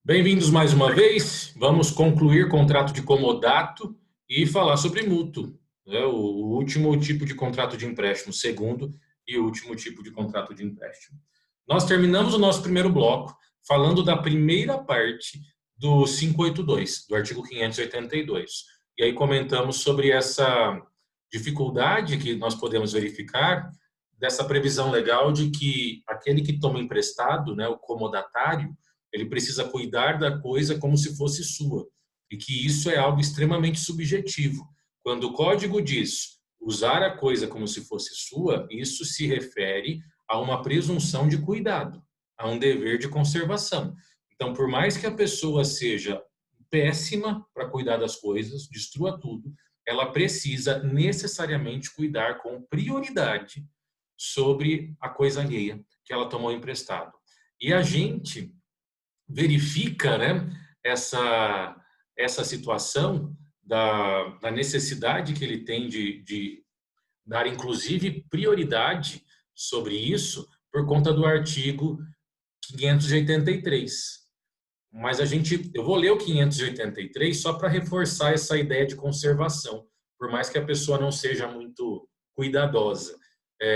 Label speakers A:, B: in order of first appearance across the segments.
A: Bem-vindos mais uma vez. Vamos concluir contrato de comodato e falar sobre mútuo, né? O último tipo de contrato de empréstimo, segundo e último tipo de contrato de empréstimo. Nós terminamos o nosso primeiro bloco falando da primeira parte do 582, do artigo 582. E aí comentamos sobre essa dificuldade que nós podemos verificar dessa previsão legal de que aquele que toma emprestado, né, o comodatário, ele precisa cuidar da coisa como se fosse sua. E que isso é algo extremamente subjetivo. Quando o código diz usar a coisa como se fosse sua, isso se refere a uma presunção de cuidado, a um dever de conservação. Então, por mais que a pessoa seja péssima para cuidar das coisas, destrua tudo, ela precisa necessariamente cuidar com prioridade sobre a coisa alheia que ela tomou emprestado. E a gente verifica, né, essa situação da necessidade que ele tem de dar, inclusive, prioridade sobre isso por conta do artigo 583. Mas eu vou ler o 583 só para reforçar essa ideia de conservação, por mais que a pessoa não seja muito cuidadosa.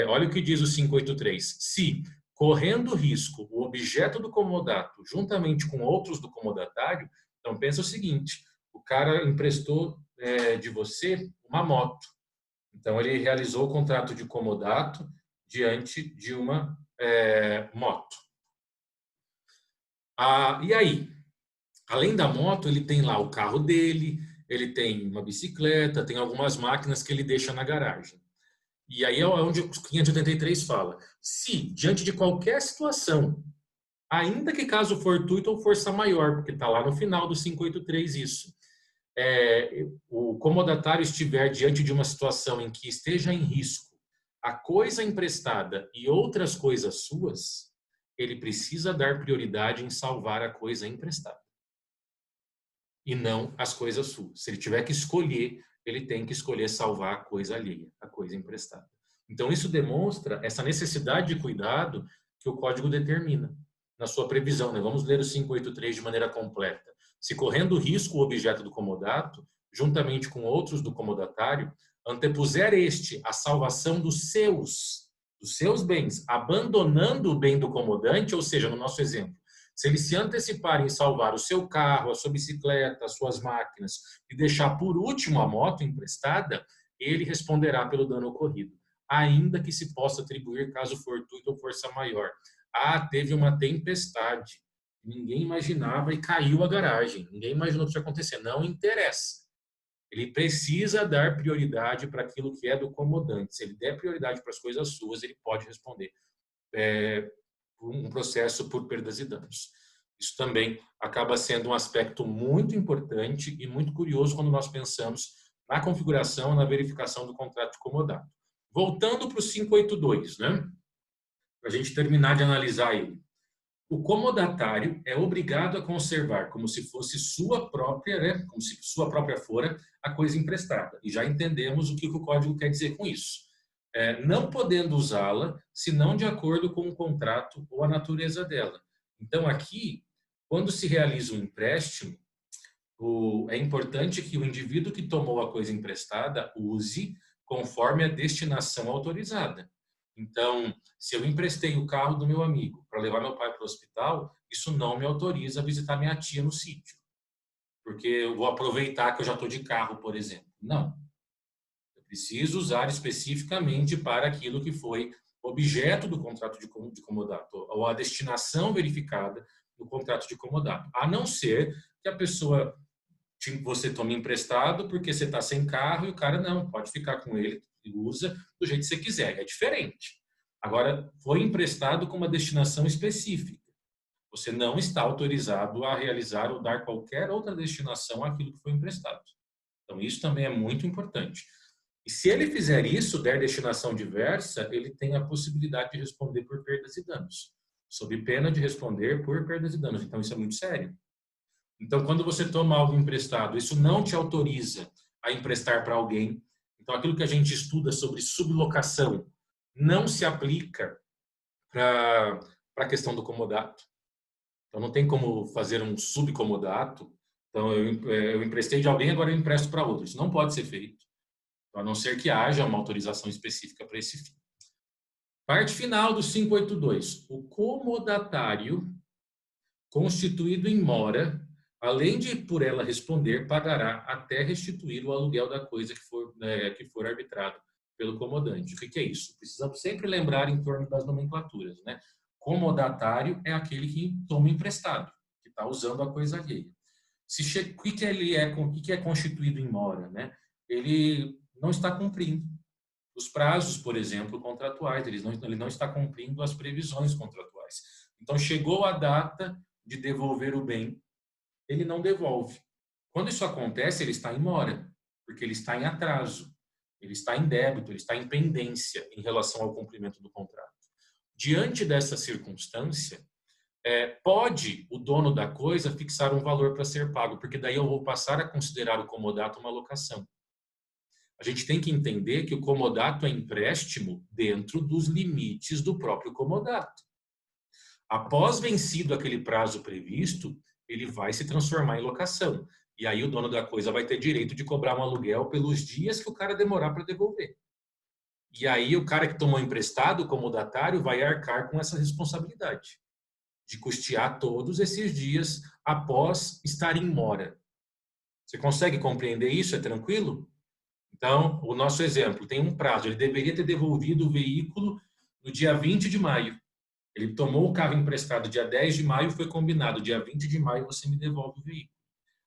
A: Olha o que diz o 583. Se, correndo risco, o objeto do comodato, juntamente com outros do comodatário, então pensa o seguinte, o cara emprestou de você uma moto. Então, ele realizou o contrato de comodato diante de uma moto. E aí? Além da moto, ele tem lá o carro dele, ele tem uma bicicleta, tem algumas máquinas que ele deixa na garagem. E aí é onde o 583 fala: se, diante de qualquer situação, ainda que caso fortuito ou força maior, porque está lá no final do 583 isso, o comodatário estiver diante de uma situação em que esteja em risco a coisa emprestada e outras coisas suas, ele precisa dar prioridade em salvar a coisa emprestada e não as coisas suas. Se ele tiver que escolher, ele tem que escolher salvar a coisa alheia, a coisa emprestada. Então, isso demonstra essa necessidade de cuidado que o código determina na sua previsão, né? Vamos ler o 583 de maneira completa. Se correndo risco o objeto do comodato, juntamente com outros do comodatário, antepuser este a salvação dos seus bens, abandonando o bem do comodante, ou seja, no nosso exemplo, se ele se antecipar em salvar o seu carro, a sua bicicleta, as suas máquinas e deixar por último a moto emprestada, ele responderá pelo dano ocorrido, ainda que se possa atribuir caso fortuito ou força maior. Teve uma tempestade, ninguém imaginava e caiu a garagem, ninguém imaginou o que ia acontecer, não interessa. Ele precisa dar prioridade para aquilo que é do comodante. Se ele der prioridade para as coisas suas, ele pode responder um processo por perdas e danos. Isso também acaba sendo um aspecto muito importante e muito curioso quando nós pensamos na configuração, na verificação do contrato de comodato. Voltando para o 582, né? Para a gente terminar de analisar ele. O comodatário é obrigado a conservar como se fosse sua própria, né? Como se sua própria fora a coisa emprestada. E já entendemos o que o código quer dizer com isso. Não podendo usá-la, senão de acordo com o contrato ou a natureza dela. Então, aqui, quando se realiza um empréstimo, é importante que o indivíduo que tomou a coisa emprestada use conforme a destinação autorizada. Então, se eu emprestei o carro do meu amigo para levar meu pai para o hospital, isso não me autoriza a visitar minha tia no sítio, porque eu vou aproveitar que eu já estou de carro, por exemplo. Não. Preciso usar especificamente para aquilo que foi objeto do contrato de comodato, ou a destinação verificada do contrato de comodato. A não ser que a pessoa, você tome emprestado porque você está sem carro e o cara não, pode ficar com ele e usa do jeito que você quiser. É diferente. Agora, foi emprestado com uma destinação específica. Você não está autorizado a realizar ou dar qualquer outra destinação àquilo que foi emprestado. Então, isso também é muito importante. E se ele fizer isso, der destinação diversa, ele tem a possibilidade de responder por perdas e danos, sob pena de responder por perdas e danos. Então, isso é muito sério. Então, quando você toma algo emprestado, isso não te autoriza a emprestar para alguém. Então, aquilo que a gente estuda sobre sublocação não se aplica para a questão do comodato. Então, não tem como fazer um subcomodato. Então, eu emprestei de alguém, agora eu empresto para outro. Isso não pode ser feito, a não ser que haja uma autorização específica para esse fim. Parte final do 582. O comodatário constituído em mora, além de por ela responder, pagará até restituir o aluguel da coisa que for arbitrado pelo comodante. O que é isso? Precisamos sempre lembrar em torno das nomenclaturas, né? Comodatário é aquele que toma emprestado, que está usando a coisa alheia. O que é constituído em mora, né? Ele não está cumprindo os prazos, por exemplo, contratuais, ele não está cumprindo as previsões contratuais. Então, chegou a data de devolver o bem, ele não devolve. Quando isso acontece, ele está em mora, porque ele está em atraso, ele está em débito, ele está em pendência em relação ao cumprimento do contrato. Diante dessa circunstância, pode o dono da coisa fixar um valor para ser pago, porque daí eu vou passar a considerar o comodato uma locação. A gente tem que entender que o comodato é empréstimo dentro dos limites do próprio comodato. Após vencido aquele prazo previsto, ele vai se transformar em locação. E aí o dono da coisa vai ter direito de cobrar um aluguel pelos dias que o cara demorar para devolver. E aí o cara que tomou emprestado, o comodatário, vai arcar com essa responsabilidade de custear todos esses dias após estar em mora. Você consegue compreender isso? É tranquilo? Então, o nosso exemplo tem um prazo. Ele deveria ter devolvido o veículo no dia 20 de maio. Ele tomou o carro emprestado dia 10 de maio, foi combinado. Dia 20 de maio você me devolve o veículo.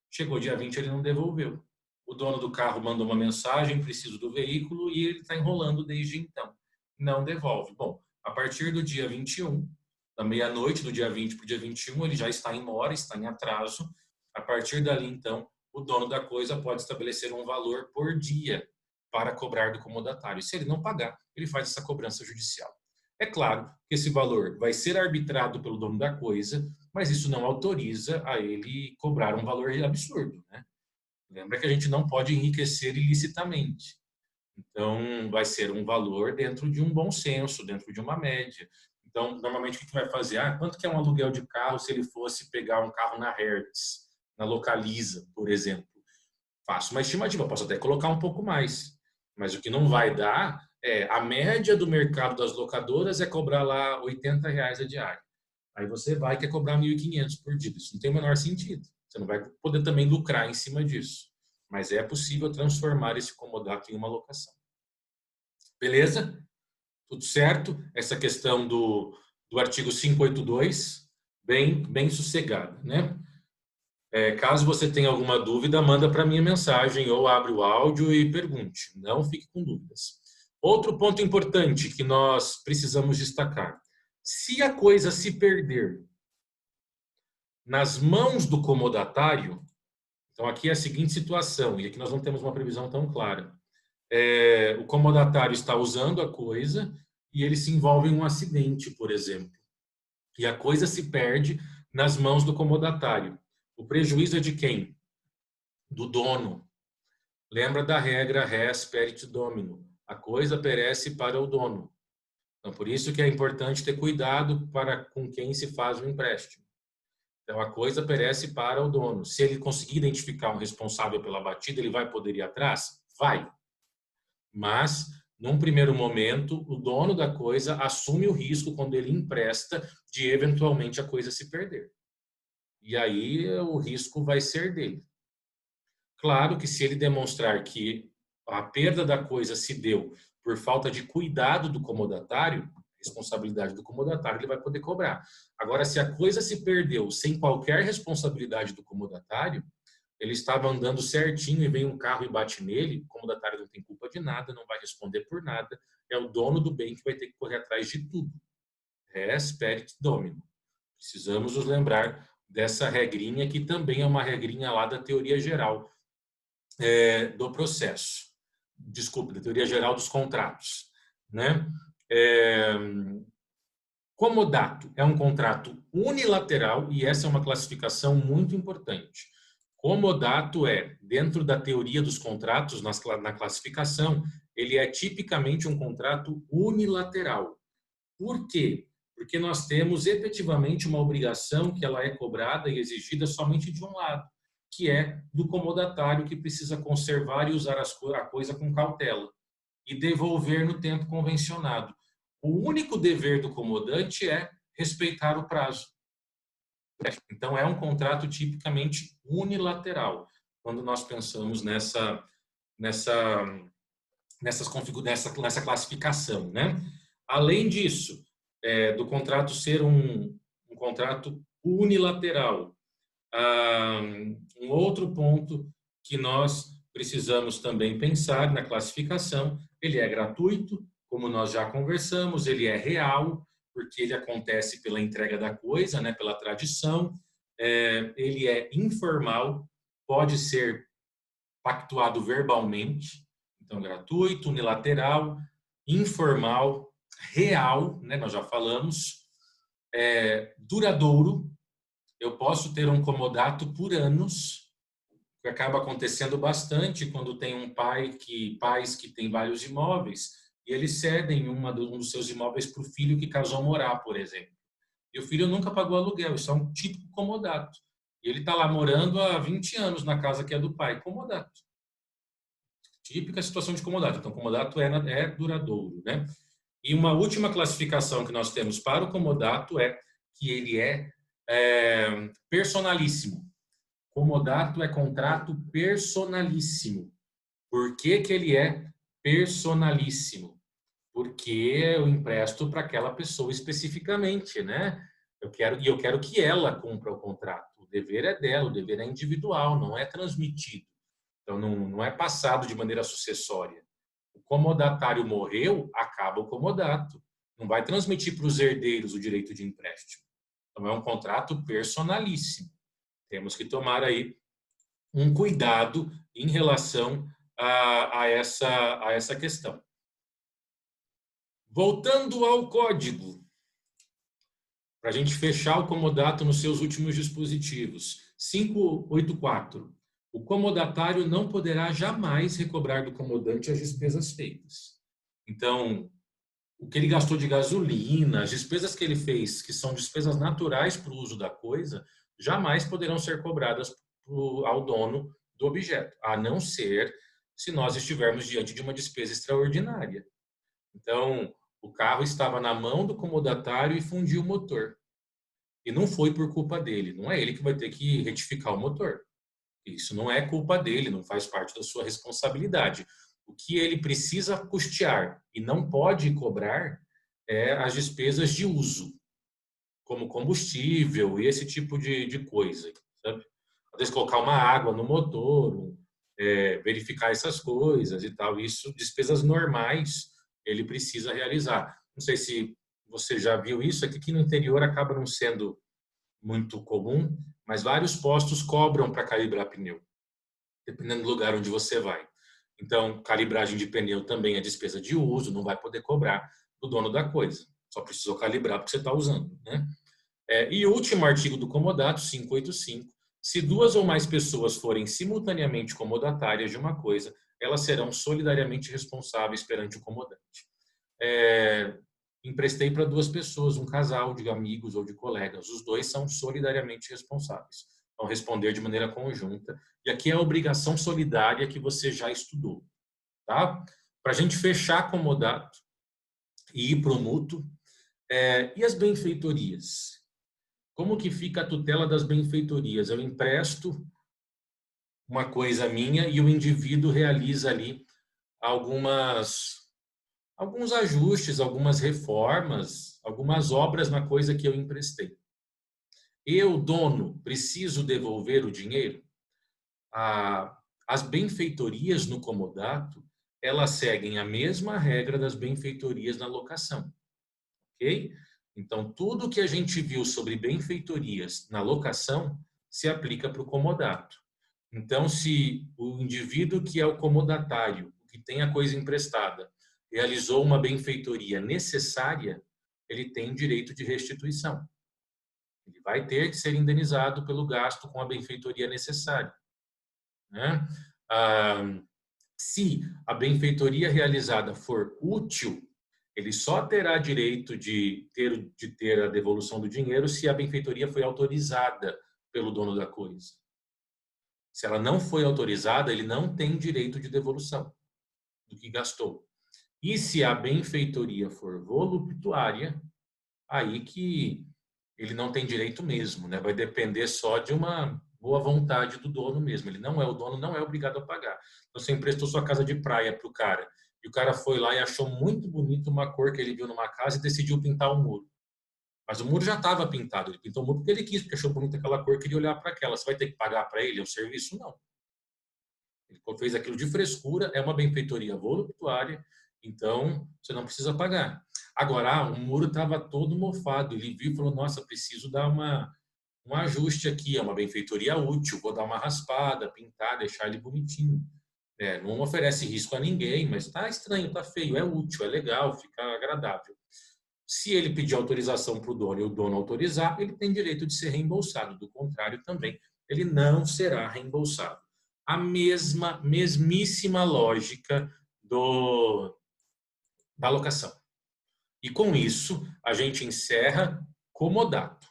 A: Chegou dia 20, ele não devolveu. O dono do carro mandou uma mensagem, preciso do veículo, e ele está enrolando desde então. Não devolve. Bom, a partir do dia 21, da meia-noite do dia 20 para o dia 21, ele já está em mora, está em atraso. A partir dali, então, o dono da coisa pode estabelecer um valor por dia para cobrar do comodatário. Se ele não pagar, ele faz essa cobrança judicial. É claro que esse valor vai ser arbitrado pelo dono da coisa, mas isso não autoriza a ele cobrar um valor absurdo, né? Lembra que a gente não pode enriquecer ilicitamente. Então, vai ser um valor dentro de um bom senso, dentro de uma média. Então, normalmente, o que vai fazer? Quanto que é um aluguel de carro se ele fosse pegar um carro na Hertz, na Localiza, por exemplo? Faço uma estimativa, posso até colocar um pouco mais. Mas o que não vai dar a média do mercado das locadoras é cobrar lá R$ 80 a diária. Aí você vai quer cobrar 1.500 por dia. Isso não tem o menor sentido. Você não vai poder também lucrar em cima disso. Mas é possível transformar esse comodato em uma locação. Beleza? Tudo certo? Essa questão do artigo 582, bem sossegada, né? Caso você tenha alguma dúvida, manda para minha mensagem ou abre o áudio e pergunte. Não fique com dúvidas. Outro ponto importante que nós precisamos destacar. Se a coisa se perder nas mãos do comodatário, então aqui é a seguinte situação, e aqui nós não temos uma previsão tão clara. O comodatário está usando a coisa e ele se envolve em um acidente, por exemplo. E a coisa se perde nas mãos do comodatário. O prejuízo é de quem? Do dono. Lembra da regra res perit domino. A coisa perece para o dono. Então, por isso que é importante ter cuidado com quem se faz o empréstimo. Então, a coisa perece para o dono. Se ele conseguir identificar um responsável pela batida, ele vai poder ir atrás? Vai. Mas, num primeiro momento, o dono da coisa assume o risco quando ele empresta de eventualmente a coisa se perder. E aí o risco vai ser dele. Claro que se ele demonstrar que a perda da coisa se deu por falta de cuidado do comodatário, responsabilidade do comodatário, ele vai poder cobrar. Agora, se a coisa se perdeu sem qualquer responsabilidade do comodatário, ele estava andando certinho e vem um carro e bate nele, o comodatário não tem culpa de nada, não vai responder por nada, é o dono do bem que vai ter que correr atrás de tudo. Res perit domino. Precisamos nos lembrar dessa regrinha, que também é uma regrinha lá da teoria geral do processo. Desculpe, da teoria geral dos contratos. Né? Comodato é um contrato unilateral e essa é uma classificação muito importante. Comodato dentro da teoria dos contratos, na classificação, ele é tipicamente um contrato unilateral. Por quê? Porque nós temos efetivamente uma obrigação que ela é cobrada e exigida somente de um lado, que é do comodatário que precisa conservar e usar a coisa com cautela e devolver no tempo convencionado. O único dever do comodante é respeitar o prazo. Então, é um contrato tipicamente unilateral, quando nós pensamos nessa classificação, né? Além disso, do contrato ser um contrato unilateral, um outro ponto que nós precisamos também pensar na classificação, ele é gratuito, como nós já conversamos, ele é real, porque ele acontece pela entrega da coisa, né, pela tradição, ele é informal, pode ser pactuado verbalmente, então gratuito, unilateral, informal, real, né, nós já falamos, duradouro. Eu posso ter um comodato por anos, que acaba acontecendo bastante quando tem pais que têm vários imóveis e eles cedem um dos seus imóveis para o filho que casou morar, por exemplo. E o filho nunca pagou aluguel, isso é um típico comodato. E ele está lá morando há 20 anos na casa que é do pai, comodato. Típica situação de comodato. Então, comodato é duradouro, né? E uma última classificação que nós temos para o comodato é que ele é personalíssimo. Comodato é contrato personalíssimo. Por que que ele é personalíssimo? Porque eu empresto para aquela pessoa especificamente, né? Eu quero que ela cumpra o contrato. O dever é dela, o dever é individual, não é transmitido. Então, não é passado de maneira sucessória. O comodatário morreu, acaba o comodato. Não vai transmitir para os herdeiros o direito de empréstimo. Então, é um contrato personalíssimo. Temos que tomar aí um cuidado em relação a essa questão. Voltando ao código, para a gente fechar o comodato nos seus últimos dispositivos. 584. O comodatário não poderá jamais recobrar do comodante as despesas feitas. Então, o que ele gastou de gasolina, as despesas que ele fez, que são despesas naturais para o uso da coisa, jamais poderão ser cobradas ao dono do objeto, a não ser se nós estivermos diante de uma despesa extraordinária. Então, o carro estava na mão do comodatário e fundiu o motor. E não foi por culpa dele, não é ele que vai ter que retificar o motor. Isso não é culpa dele, não faz parte da sua responsabilidade. O que ele precisa custear e não pode cobrar é as despesas de uso, como combustível e esse tipo de coisa, sabe? Às vezes colocar uma água no motor, verificar essas coisas e tal. Isso, despesas normais, ele precisa realizar. Não sei se você já viu isso, aqui no interior acaba não sendo muito comum, mas vários postos cobram para calibrar pneu, dependendo do lugar onde você vai. Então, calibragem de pneu também é despesa de uso, não vai poder cobrar do dono da coisa. Só precisou calibrar porque você está usando, né? E o último artigo do comodato, 585, se duas ou mais pessoas forem simultaneamente comodatárias de uma coisa, elas serão solidariamente responsáveis perante o comodante. Emprestei para duas pessoas, um casal de amigos ou de colegas, os dois são solidariamente responsáveis. Vão responder de maneira conjunta. E aqui é a obrigação solidária que você já estudou, tá? Para a gente fechar comodato e ir para o mútuo. E as benfeitorias? Como que fica a tutela das benfeitorias? Eu empresto uma coisa minha e o indivíduo realiza ali alguns ajustes, algumas reformas, algumas obras na coisa que eu emprestei. Eu, dono, preciso devolver o dinheiro? As benfeitorias no comodato, elas seguem a mesma regra das benfeitorias na locação, ok? Então, tudo que a gente viu sobre benfeitorias na locação se aplica para o comodato. Então, se o indivíduo que é o comodatário, que tem a coisa emprestada, realizou uma benfeitoria necessária, ele tem direito de restituição. Ele vai ter que ser indenizado pelo gasto com a benfeitoria necessária, né? Se a benfeitoria realizada for útil, Ele só terá direito de ter a devolução do dinheiro se a benfeitoria foi autorizada pelo dono da coisa. Se ela não foi autorizada, ele não tem direito de devolução do que gastou. E se a benfeitoria for voluptuária, aí que ele não tem direito mesmo, né? Vai depender só de uma boa vontade do dono mesmo. Ele não é o dono, não é obrigado a pagar. Então, você emprestou sua casa de praia para o cara e o cara foi lá e achou muito bonito uma cor que ele viu numa casa e decidiu pintar o muro. Mas o muro já estava pintado. Ele pintou o muro porque ele quis, porque achou bonita aquela cor, queria olhar para aquela. Você vai ter que pagar para ele o serviço? Não. Ele fez aquilo de frescura, é uma benfeitoria voluptuária, então você não precisa pagar. Agora, o muro estava todo mofado. Ele viu e falou: nossa, preciso dar um ajuste aqui, é uma benfeitoria útil, vou dar uma raspada, pintar, deixar ele bonitinho. Não oferece risco a ninguém, mas está estranho, está feio, é útil, é legal, fica agradável. Se ele pedir autorização para o dono e o dono autorizar, ele tem direito de ser reembolsado. Do contrário, também, ele não será reembolsado. A mesmíssima lógica da locação. E com isso, a gente encerra comodato.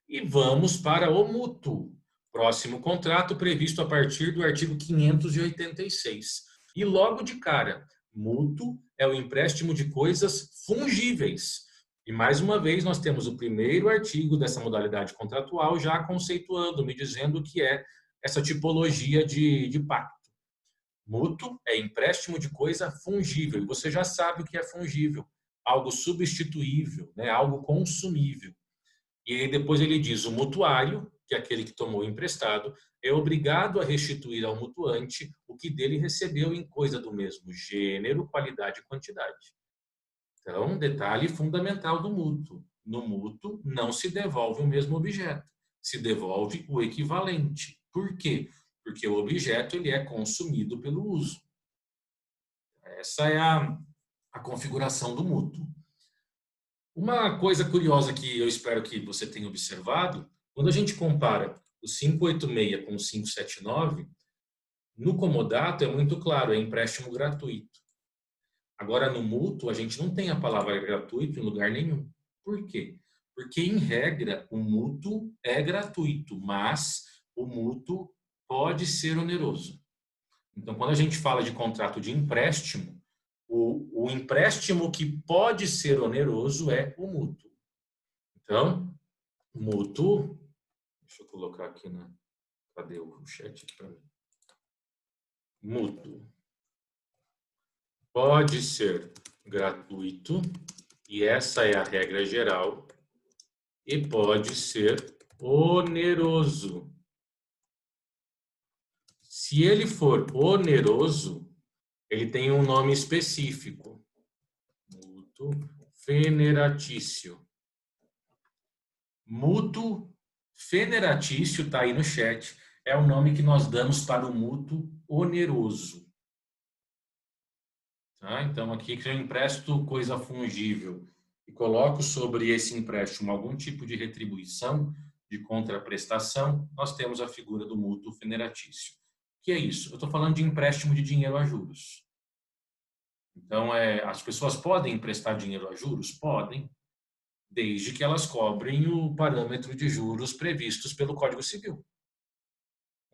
A: E vamos para o mútuo. Próximo contrato previsto a partir do artigo 586. E logo de cara, mútuo é o empréstimo de coisas fungíveis. E mais uma vez nós temos o primeiro artigo dessa modalidade contratual já conceituando, me dizendo que é essa tipologia de pacto. Mútuo é empréstimo de coisa fungível. E você já sabe o que é fungível. Algo substituível, né? Algo consumível. E aí depois ele diz: o mutuário, que é aquele que tomou emprestado, é obrigado a restituir ao mutuante o que dele recebeu em coisa do mesmo gênero, qualidade e quantidade. Então, detalhe fundamental do mútuo. No mútuo, não se devolve o mesmo objeto, se devolve o equivalente. Por quê? Porque o objeto ele é consumido pelo uso. Essa é a configuração do mútuo. Uma coisa curiosa que eu espero que você tenha observado, quando a gente compara o 586 com o 579, no comodato é muito claro, é empréstimo gratuito. Agora, no mútuo, a gente não tem a palavra gratuito em lugar nenhum. Por quê? Porque, em regra, o mútuo é gratuito, mas o mútuo pode ser oneroso. Então, quando a gente fala de contrato de empréstimo, o empréstimo que pode ser oneroso é o mútuo. Então, mútuo, deixa eu colocar aqui cadê o chat aqui para mim? Mútuo pode ser gratuito, e essa é a regra geral, e pode ser oneroso. Se ele for oneroso, ele tem um nome específico. Mútuo feneratício. Mútuo feneratício, está aí no chat, é o nome que nós damos para o mútuo oneroso. Tá? Então, aqui que eu empresto coisa fungível e coloco sobre esse empréstimo algum tipo de retribuição, de contraprestação, nós temos a figura do mútuo feneratício. O que é isso? Eu estou falando de empréstimo de dinheiro a juros. Então, as pessoas podem emprestar dinheiro a juros? Podem, desde que elas cobrem o parâmetro de juros previstos pelo Código Civil.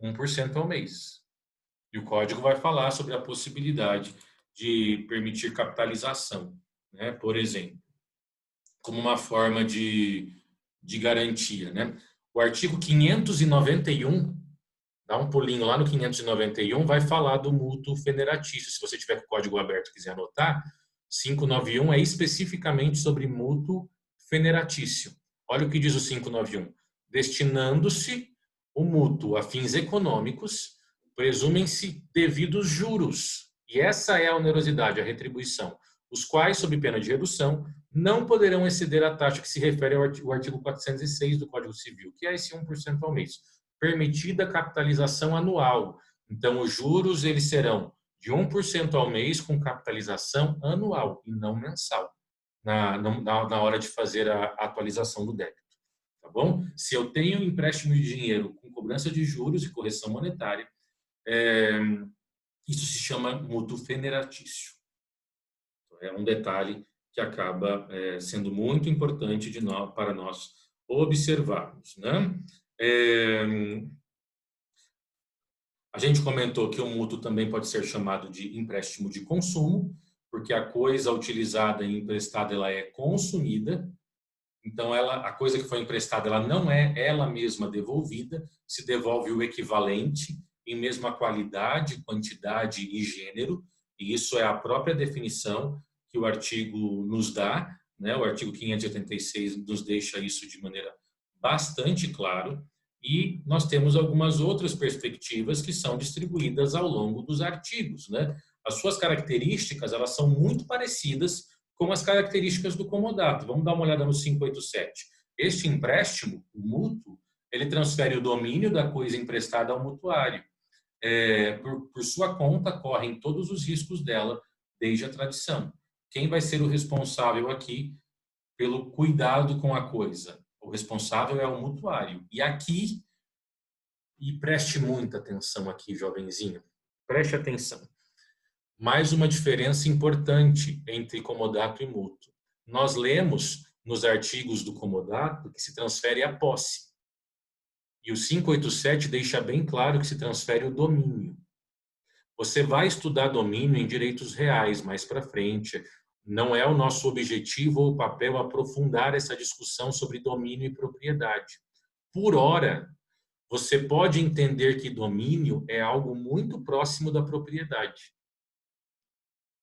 A: 1% ao mês. E o Código vai falar sobre a possibilidade de permitir capitalização, né? Por exemplo, como uma forma de garantia, né? O artigo 591, dá um pulinho lá no 591, vai falar do mútuo feneratício. Se você tiver com o código aberto e quiser anotar, 591 é especificamente sobre mútuo feneratício. Olha o que diz o 591. Destinando-se o mútuo a fins econômicos, presumem-se devidos juros. E essa é a onerosidade, a retribuição, os quais, sob pena de redução, não poderão exceder a taxa que se refere ao artigo 406 do Código Civil, que é esse 1% ao mês. Permitida capitalização anual. Então, os juros eles serão de 1% ao mês com capitalização anual e não mensal, na hora de fazer a atualização do débito. Tá bom? Se eu tenho empréstimo de dinheiro com cobrança de juros e correção monetária, isso se chama mútuo feneratício. É um detalhe que acaba sendo muito importante para nós observarmos, né? A gente comentou que o mútuo também pode ser chamado de empréstimo de consumo, porque a coisa utilizada e emprestada ela é consumida. Então, a coisa que foi emprestada, ela não é ela mesma devolvida, se devolve o equivalente em mesma qualidade, quantidade e gênero, e isso é a própria definição que o artigo nos dá, né? O artigo 586 nos deixa isso de maneira bastante claro, e nós temos algumas outras perspectivas que são distribuídas ao longo dos artigos, né? As suas características, elas são muito parecidas com as características do comodato. Vamos dar uma olhada no 587. Este empréstimo, o mútuo, ele transfere o domínio da coisa emprestada ao mutuário. Por sua conta, correm todos os riscos dela, desde a tradição. Quem vai ser o responsável aqui pelo cuidado com a coisa? O responsável é o mutuário. E aqui, e preste muita atenção aqui, jovenzinho, preste atenção. Mais uma diferença importante entre comodato e mútuo. Nós lemos nos artigos do comodato que se transfere a posse. E o 587 deixa bem claro que se transfere o domínio. Você vai estudar domínio em direitos reais mais para frente. Não é o nosso objetivo ou papel aprofundar essa discussão sobre domínio e propriedade. Por hora, você pode entender que domínio é algo muito próximo da propriedade.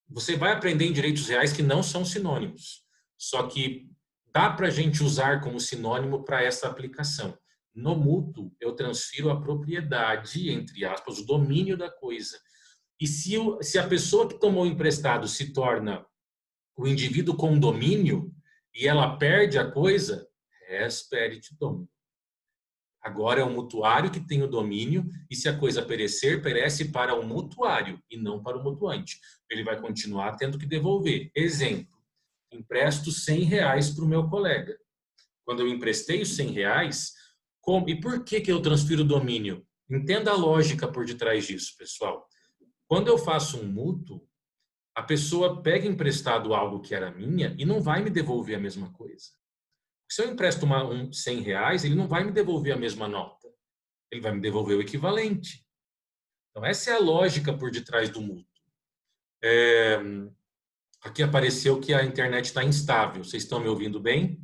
A: Você vai aprender em direitos reais que não são sinônimos, só que dá para a gente usar como sinônimo para essa aplicação. No mútuo, eu transfiro a propriedade, entre aspas, o domínio da coisa. E se a pessoa que tomou emprestado se torna o indivíduo com domínio e ela perde a coisa, res perit domino. Agora é o mutuário que tem o domínio e se a coisa perecer, perece para o mutuário e não para o mutuante. Ele vai continuar tendo que devolver. Exemplo, empresto R$100 para o meu colega. Quando eu emprestei os R$100, e por que eu transfiro o domínio? Entenda a lógica por detrás disso, pessoal. Quando eu faço um mútuo, a pessoa pega emprestado algo que era minha e não vai me devolver a mesma coisa. Se eu empresto R$100, ele não vai me devolver a mesma nota. Ele vai me devolver o equivalente. Então, essa é a lógica por detrás do mútuo. Aqui apareceu que a internet está instável. Vocês estão me ouvindo bem?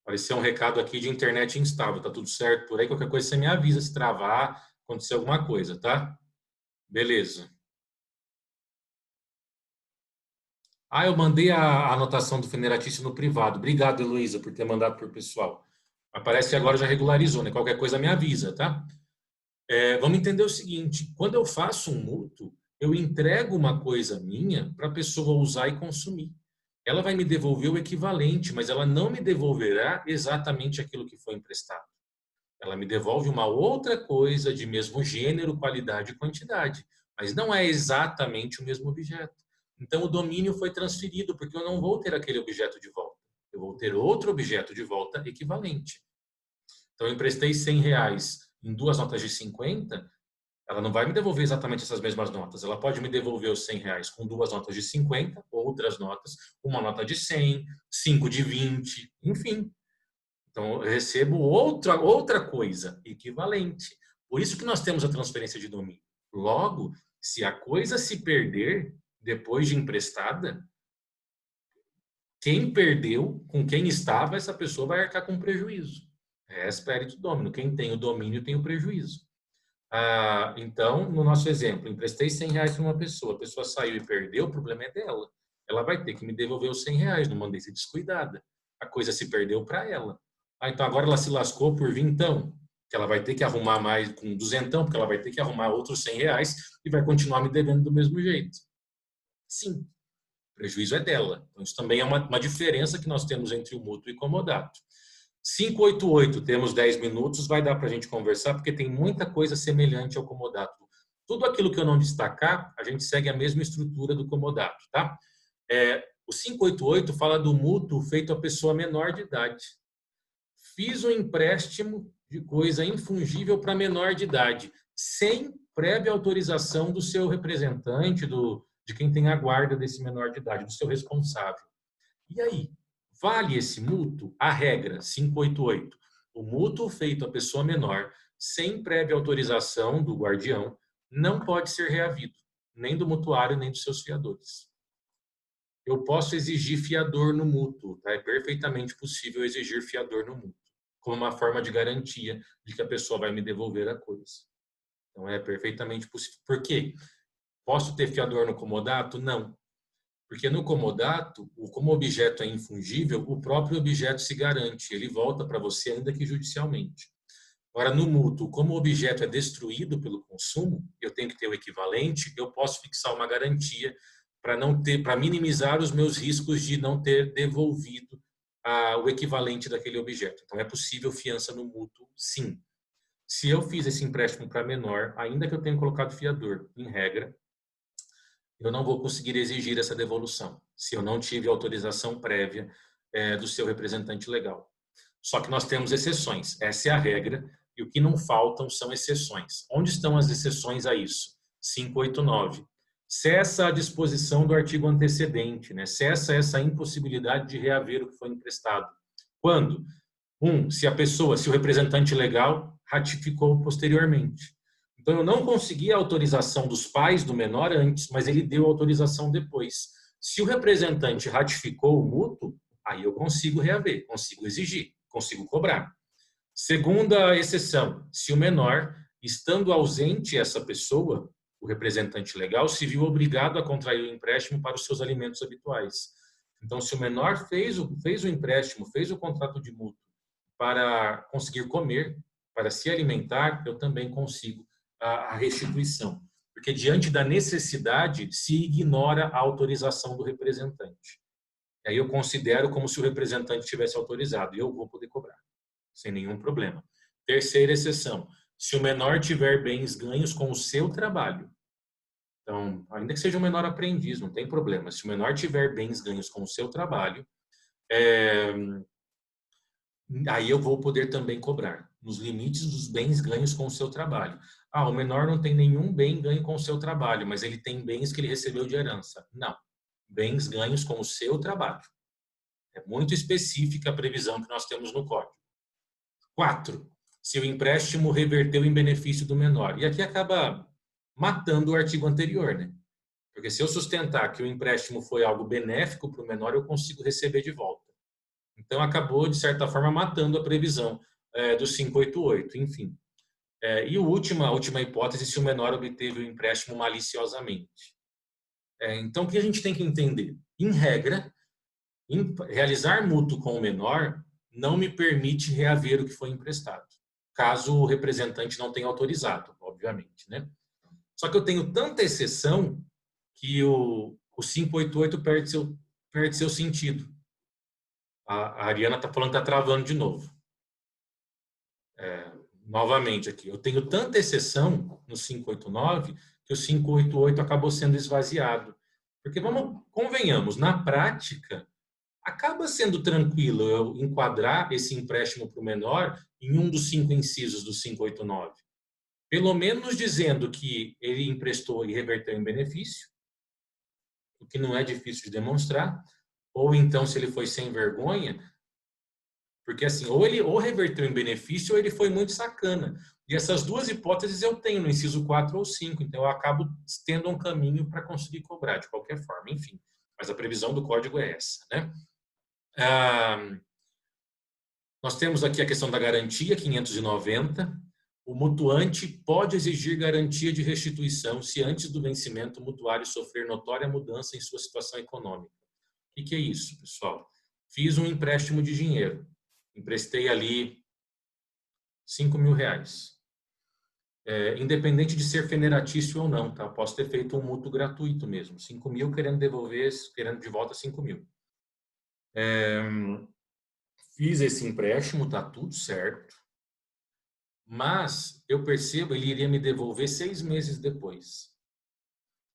A: Apareceu um recado aqui de internet instável. Está tudo certo por aí? Qualquer coisa você me avisa se travar, acontecer alguma coisa, tá? Beleza. Eu mandei a anotação do Feneratício no privado. Obrigado, Heloísa, por ter mandado para o pessoal. Parece que agora já regularizou, né? Qualquer coisa me avisa, tá? Vamos entender o seguinte, quando eu faço um mútuo, eu entrego uma coisa minha para a pessoa usar e consumir. Ela vai me devolver o equivalente, mas ela não me devolverá exatamente aquilo que foi emprestado. Ela me devolve uma outra coisa de mesmo gênero, qualidade e quantidade, mas não é exatamente o mesmo objeto. Então, o domínio foi transferido, porque eu não vou ter aquele objeto de volta. Eu vou ter outro objeto de volta equivalente. Então, eu emprestei R$100 em duas notas de 50, ela não vai me devolver exatamente essas mesmas notas. Ela pode me devolver os R$100 com duas notas de 50, outras notas, uma nota de 100, 5 de 20, enfim. Então, eu recebo outra coisa equivalente. Por isso que nós temos a transferência de domínio. Logo, se a coisa se perder depois de emprestada, quem perdeu, com quem estava, essa pessoa vai arcar com prejuízo. Res perit domino. Quem tem o domínio tem o prejuízo. Então, no nosso exemplo, emprestei R$100 para uma pessoa, a pessoa saiu e perdeu, o problema é dela. Ela vai ter que me devolver os R$100, não mandei ser descuidada. A coisa se perdeu para ela. Então agora ela se lascou por vintão, que ela vai ter que arrumar mais com duzentão, porque ela vai ter que arrumar outros R$100 e vai continuar me devendo do mesmo jeito. Sim, o prejuízo é dela. Então, isso também é uma diferença que nós temos entre o mútuo e comodato. 588, temos 10 minutos, vai dar para a gente conversar, porque tem muita coisa semelhante ao comodato. Tudo aquilo que eu não destacar, a gente segue a mesma estrutura do comodato, tá? O 588 fala do mútuo feito a pessoa menor de idade. Fiz um empréstimo de coisa infungível para menor de idade, sem prévia autorização do seu representante, de quem tem a guarda desse menor de idade, do seu responsável. E aí, vale esse mútuo? A regra 588. O mútuo feito à pessoa menor, sem prévia autorização do guardião, não pode ser reavido, nem do mutuário, nem dos seus fiadores. Eu posso exigir fiador no mútuo, tá? É perfeitamente possível exigir fiador no mútuo, como uma forma de garantia de que a pessoa vai me devolver a coisa. Então, é perfeitamente possível. Por quê? Posso ter fiador no comodato? Não. Porque no comodato, como o objeto é infungível, o próprio objeto se garante, ele volta para você ainda que judicialmente. Agora, no mútuo, como o objeto é destruído pelo consumo, eu tenho que ter o equivalente, eu posso fixar uma garantia para minimizar os meus riscos de não ter devolvido o equivalente daquele objeto. Então, é possível fiança no mútuo, sim. Se eu fiz esse empréstimo para menor, ainda que eu tenha colocado fiador, em regra, eu não vou conseguir exigir essa devolução, se eu não tive autorização prévia do seu representante legal. Só que nós temos exceções, essa é a regra, e o que não faltam são exceções. Onde estão as exceções a isso? 589. Cessa a disposição do artigo antecedente, né? Cessa essa impossibilidade de reaver o que foi emprestado. Quando? Se o representante legal ratificou posteriormente. Então, eu não consegui a autorização dos pais do menor antes, mas ele deu autorização depois. Se o representante ratificou o mútuo, aí eu consigo reaver, consigo exigir, consigo cobrar. Segunda exceção, se o menor, estando ausente essa pessoa, o representante legal, se viu obrigado a contrair o empréstimo para os seus alimentos habituais. Então, se o menor fez o empréstimo, fez o contrato de mútuo para conseguir comer, para se alimentar, eu também consigo a restituição. Porque diante da necessidade, se ignora a autorização do representante. E aí eu considero como se o representante tivesse autorizado e eu vou poder cobrar, sem nenhum problema. Terceira exceção, se o menor tiver bens ganhos com o seu trabalho. Então, ainda que seja um menor aprendiz, não tem problema. Se o menor tiver bens ganhos com o seu trabalho, aí eu vou poder também cobrar, nos limites dos bens ganhos com o seu trabalho. O menor não tem nenhum bem ganho com o seu trabalho, mas ele tem bens que ele recebeu de herança. Não. Bens ganhos com o seu trabalho. É muito específica a previsão que nós temos no Código. 4. Se o empréstimo reverteu em benefício do menor. E aqui acaba matando o artigo anterior, né? Porque se eu sustentar que o empréstimo foi algo benéfico para o menor, eu consigo receber de volta. Então, acabou, de certa forma, matando a previsão do 588, enfim. E a última hipótese, se o menor obteve o empréstimo maliciosamente. Então, o que a gente tem que entender? Em regra, realizar mútuo com o menor não me permite reaver o que foi emprestado, caso o representante não tenha autorizado, obviamente, né? Só que eu tenho tanta exceção que o 588 perde seu sentido. A Ariana está falando que está travando de novo. Novamente aqui. Eu tenho tanta exceção no 589 que o 588 acabou sendo esvaziado. Porque, convenhamos, na prática, acaba sendo tranquilo eu enquadrar esse empréstimo para o menor em um dos 5 incisos do 589. Pelo menos dizendo que ele emprestou e reverteu em benefício, o que não é difícil de demonstrar, ou então se ele foi sem vergonha, porque assim, ou reverteu em benefício ou ele foi muito sacana. E essas duas hipóteses eu tenho no inciso 4 ou 5, então eu acabo tendo um caminho para conseguir cobrar de qualquer forma, enfim. Mas a previsão do código é essa, né? Nós temos aqui a questão da garantia, 590. O mutuante pode exigir garantia de restituição se antes do vencimento o mutuário sofrer notória mudança em sua situação econômica. O que é isso, pessoal? Fiz um empréstimo de dinheiro. Emprestei ali R$5.000. Independente de ser feneratício ou não, tá? Posso ter feito um mútuo gratuito mesmo. 5.000 querendo devolver, querendo de volta 5.000. Fiz esse empréstimo, tá tudo certo. Mas eu percebo, ele iria me devolver 6 meses depois.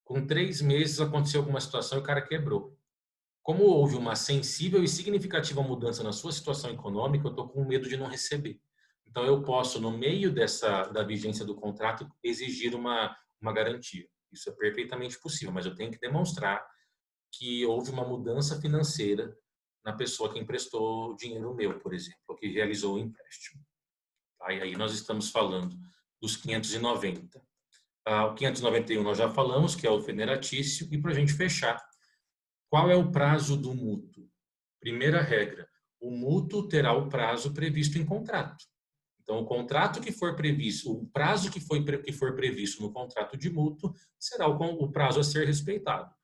A: Com 3 meses aconteceu alguma situação e o cara quebrou. Como houve uma sensível e significativa mudança na sua situação econômica, eu estou com medo de não receber. Então, eu posso, no meio da vigência do contrato, exigir uma garantia. Isso é perfeitamente possível, mas eu tenho que demonstrar que houve uma mudança financeira na pessoa que emprestou dinheiro meu, por exemplo, ou que realizou o empréstimo. Tá? E aí nós estamos falando dos 590. O 591 nós já falamos, que é o federatício, e para a gente fechar, qual é o prazo do mútuo? Primeira regra, o mútuo terá o prazo previsto em contrato. Então, o contrato que for previsto, o prazo que for previsto no contrato de mútuo, será o prazo a ser respeitado.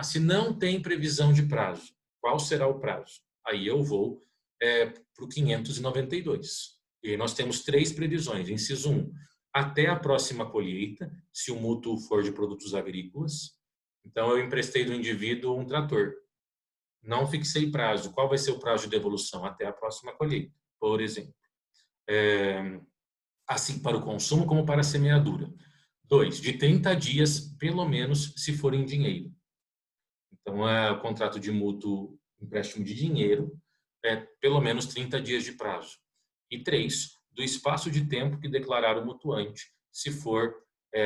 A: Se não tem previsão de prazo, qual será o prazo? Aí eu vou para o 592. E aí nós temos 3 previsões. Inciso 1, até a próxima colheita, se o mútuo for de produtos agrícolas. Então, eu emprestei do indivíduo um trator. Não fixei prazo. Qual vai ser o prazo de devolução? Até a próxima colheita, por exemplo. Assim para o consumo como para a semeadura. 2, de 30 dias, pelo menos, se for em dinheiro. Então, o contrato de mútuo, empréstimo de dinheiro, é pelo menos 30 dias de prazo. E 3, do espaço de tempo que declarar o mutuante, se for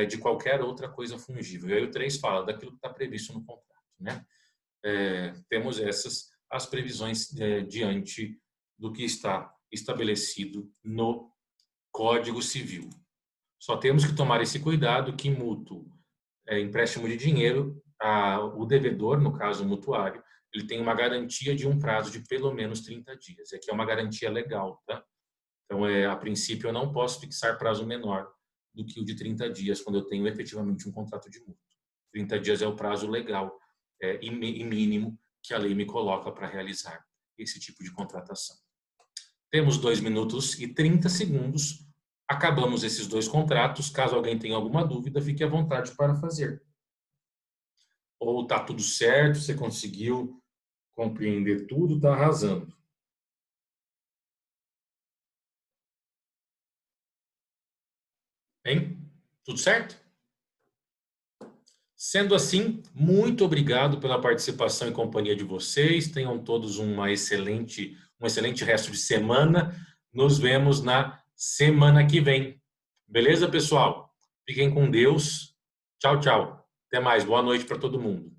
A: de qualquer outra coisa fungível. E aí o 3 fala daquilo que está previsto no contrato, né? Temos as previsões diante do que está estabelecido no Código Civil. Só temos que tomar esse cuidado que mútuo, empréstimo de dinheiro, o devedor, no caso o mutuário, ele tem uma garantia de um prazo de pelo menos 30 dias. Aqui é uma garantia legal, tá? Então, a princípio, eu não posso fixar prazo menor do que o de 30 dias, quando eu tenho efetivamente um contrato de mútuo. 30 dias é o prazo legal e mínimo que a lei me coloca para realizar esse tipo de contratação. Temos 2 minutos e 30 segundos. Acabamos esses 2 contratos. Caso alguém tenha alguma dúvida, fique à vontade para fazer. Ou está tudo certo, você conseguiu compreender tudo, está arrasando. Hein? Tudo certo? Sendo assim, muito obrigado pela participação e companhia de vocês. Tenham todos um excelente resto de semana. Nos vemos na semana que vem. Beleza, pessoal? Fiquem com Deus. Tchau, tchau. Até mais. Boa noite para todo mundo.